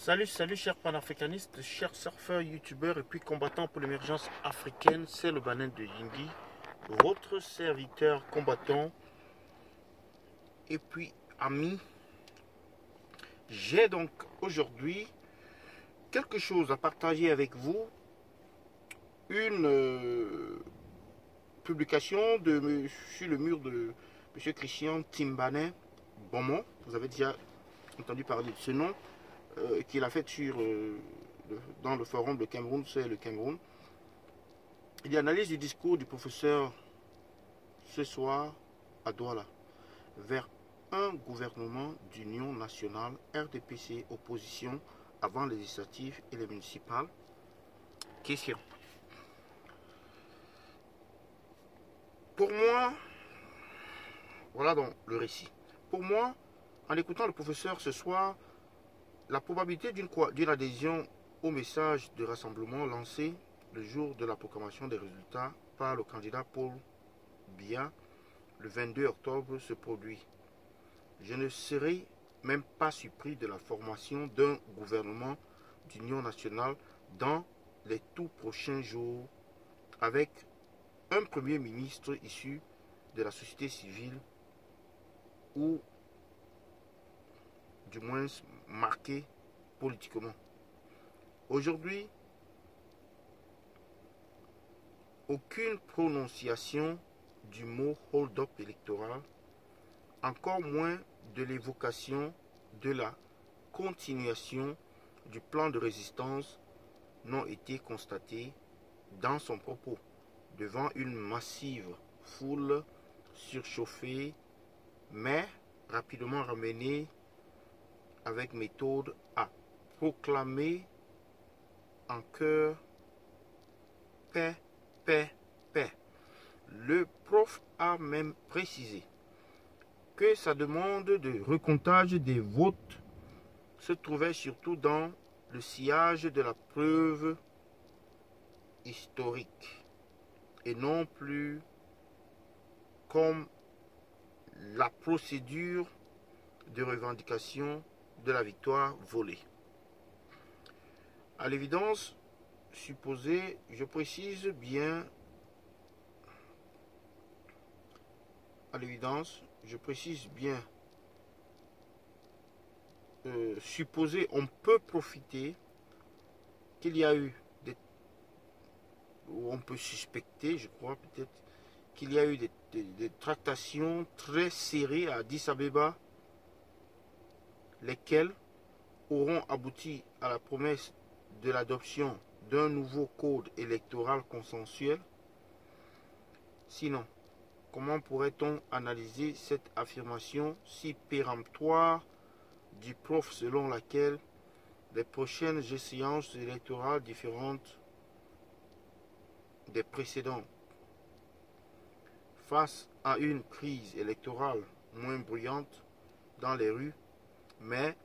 Salut chers panafricanistes, chers surfeurs, youtubeurs et puis combattants pour l'émergence africaine, c'est le Banin de Yindi, votre serviteur combattant et puis ami. J'ai donc aujourd'hui quelque chose à partager avec vous, une publication sur le mur de M. Christian Timbané Beaumont. Vous avez déjà entendu parler de ce nom. Qu'il a fait dans le forum de Cameroun, c'est le Cameroun. Il analyse le discours du professeur ce soir à Douala vers un gouvernement d'union nationale, RDPC, opposition avant les législatives et les municipales. Question. Pour moi, voilà donc le récit. Pour moi, en écoutant le professeur ce soir, la probabilité d'une adhésion au message de rassemblement lancé le jour de la proclamation des résultats par le candidat Paul Biya le 22 octobre se produit. Je ne serai même pas surpris de la formation d'un gouvernement d'union nationale dans les tout prochains jours avec un premier ministre issu de la société civile ou du moins marqué politiquement. Aujourd'hui, aucune prononciation du mot hold-up électoral, encore moins de l'évocation de la continuation du plan de résistance n'ont été constatées dans son propos devant une massive foule surchauffée mais rapidement ramenée avec méthode à proclamer en chœur paix, paix, paix. Le prof a même précisé que sa demande de recomptage des votes se trouvait surtout dans le sillage de la preuve historique et non plus comme la procédure de revendication de la victoire volée. À l'évidence supposée, je précise bien, supposer, on peut profiter qu'il y a eu ou on peut suspecter, je crois peut-être, qu'il y a eu des tractations très serrées à Addis Abeba, lesquelles auront abouti à la promesse de l'adoption d'un nouveau code électoral consensuel. Sinon, comment pourrait-on analyser cette affirmation si péremptoire du prof selon laquelle les prochaines échéances électorales différentes des précédentes, face à une crise électorale moins bruyante dans les rues, mais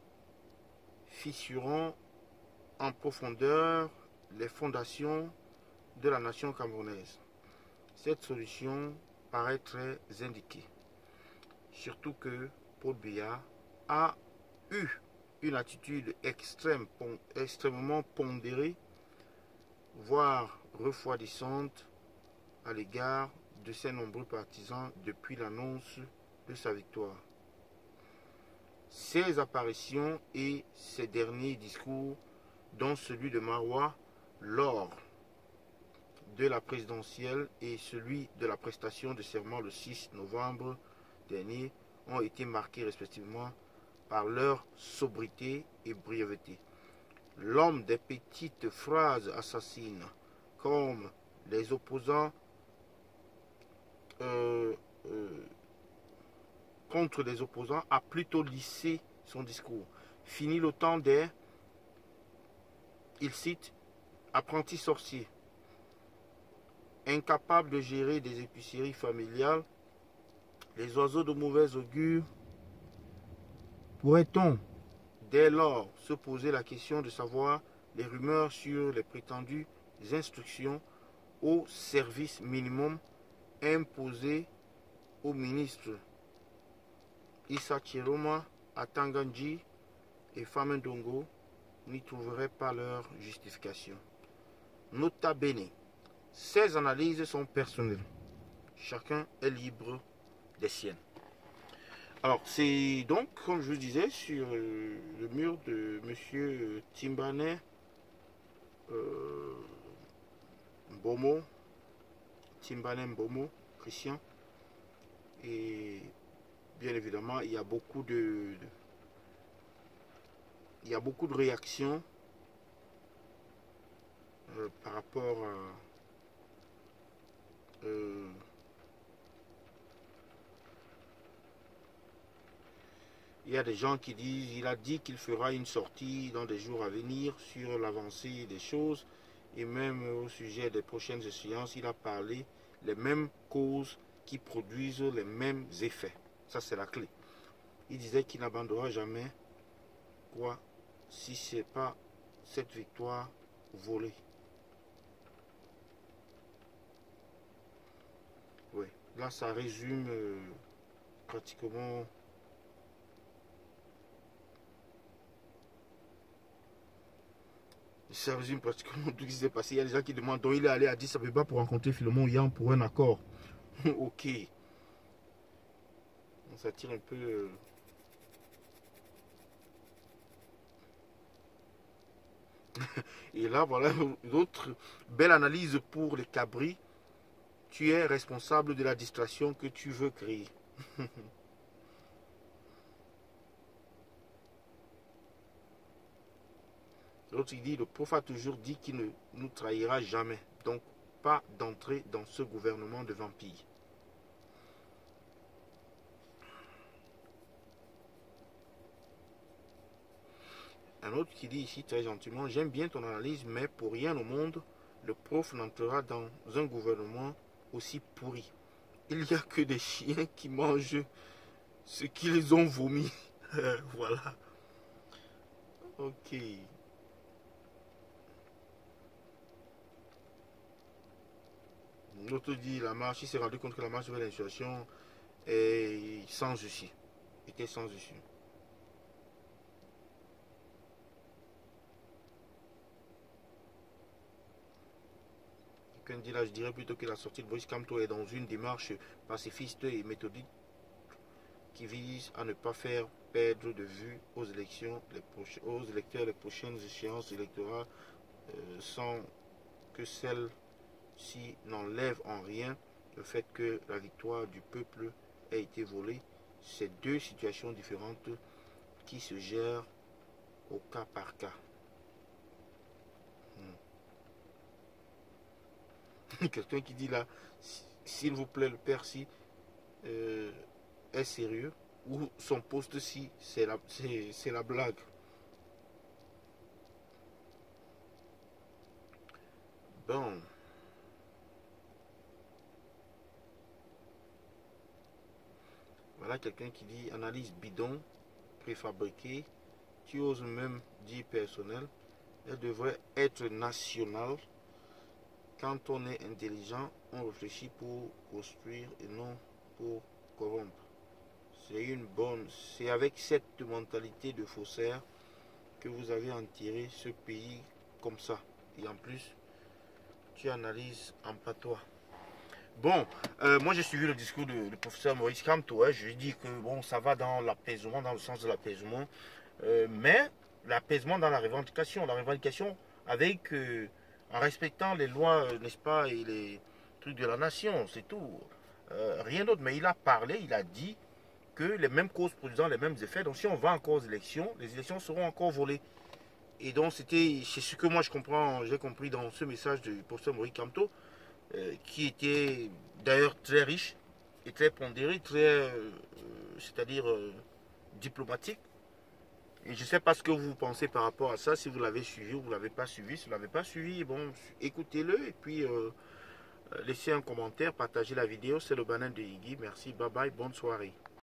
fissurant en profondeur les fondations de la nation camerounaise. Cette solution paraît très indiquée, surtout que Paul Biya a eu une attitude extrêmement pondérée, voire refroidissante à l'égard de ses nombreux partisans depuis l'annonce de sa victoire. Ses apparitions et ses derniers discours, dont celui de Maroua lors de la présidentielle et celui de la prestation de serment le 6 novembre dernier, ont été marqués respectivement par leur sobriété et brièveté. L'homme des petites phrases assassines, comme les opposants contre les opposants, a plutôt lissé son discours. Fini le temps des, il cite, apprentis sorciers, incapables de gérer des épiceries familiales, les oiseaux de mauvais augure. Pourrait-on dès lors se poser la question de savoir les rumeurs sur les prétendues instructions au service minimum imposé au ministre Issa Chiroma à Tanganji et Famendongo n'y trouveraient pas leur justification. Nota bene, ces analyses sont personnelles. Chacun est libre des siennes. Alors, c'est donc, comme je vous disais, sur le mur de M. Timbane Mbomo, Timbane Mbomo, Christian. Et bien évidemment, il y a beaucoup de réactions par rapport à il y a des gens qui disent, il a dit qu'il fera une sortie dans des jours à venir sur l'avancée des choses et même au sujet des prochaines échéances, il a parlé les mêmes causes qui produisent les mêmes effets. Ça, c'est la clé. Il disait qu'il n'abandonnera jamais quoi si ce n'est pas cette victoire volée. Oui, là, ça résume pratiquement... Ça résume pratiquement tout ce qui s'est passé. Il y a des gens qui demandent donc il est allé à Addis Abeba pour rencontrer Philemon Yang pour un accord. Ok. Ça tire un peu... Et là, voilà une autre belle analyse pour les cabris. Tu es responsable de la distraction que tu veux créer. L'autre il dit, le prophète a toujours dit qu'il ne nous trahira jamais. Donc, pas d'entrer dans ce gouvernement de vampires. Un autre qui dit ici très gentiment, j'aime bien ton analyse, mais pour rien au monde, le prof n'entrera dans un gouvernement aussi pourri. Il n'y a que des chiens qui mangent ce qu'ils ont vomi. Voilà. Ok. L'autre dit la marche, il s'est rendu compte que la marche vers l'insurrection est sans issue. Était sans issue. Quelqu'un dit là, je dirais plutôt que la sortie de Boris Kamto est dans une démarche pacifiste et méthodique qui vise à ne pas faire perdre de vue aux élections, aux électeurs les prochaines échéances électorales sans que celles-ci n'enlèvent en rien le fait que la victoire du peuple a été volée. C'est deux situations différentes qui se gèrent au cas par cas. Quelqu'un qui dit là, s'il vous plaît, le père si est sérieux, ou son poste si c'est la blague. Bon. Voilà quelqu'un qui dit analyse bidon, préfabriquée, tu oses même dire personnel, elle devrait être nationale. Quand on est intelligent, on réfléchit pour construire et non pour corrompre. C'est avec cette mentalité de faussaire que vous avez enterré ce pays comme ça. Et en plus, tu analyses en patois. Bon, moi j'ai suivi le discours du professeur Maurice Kamto. Je lui ai dit que bon, ça va dans l'apaisement, dans le sens de l'apaisement, mais l'apaisement dans la revendication. La revendication avec, en respectant les lois, n'est-ce pas, et les trucs de la nation, c'est tout. Rien d'autre, mais il a parlé, il a dit que les mêmes causes produisant les mêmes effets. Donc si on va encore aux élections, les élections seront encore volées. Et donc c'est ce que moi j'ai compris dans ce message du professeur Maurice Kamto, qui était d'ailleurs très riche et très pondéré, c'est-à-dire diplomatique. Et je ne sais pas ce que vous pensez par rapport à ça, si vous l'avez suivi ou vous ne l'avez pas suivi. Si vous ne l'avez pas suivi, bon, écoutez-le et puis laissez un commentaire, partagez la vidéo. C'est le Banane de Iggy. Merci, bye bye, bonne soirée.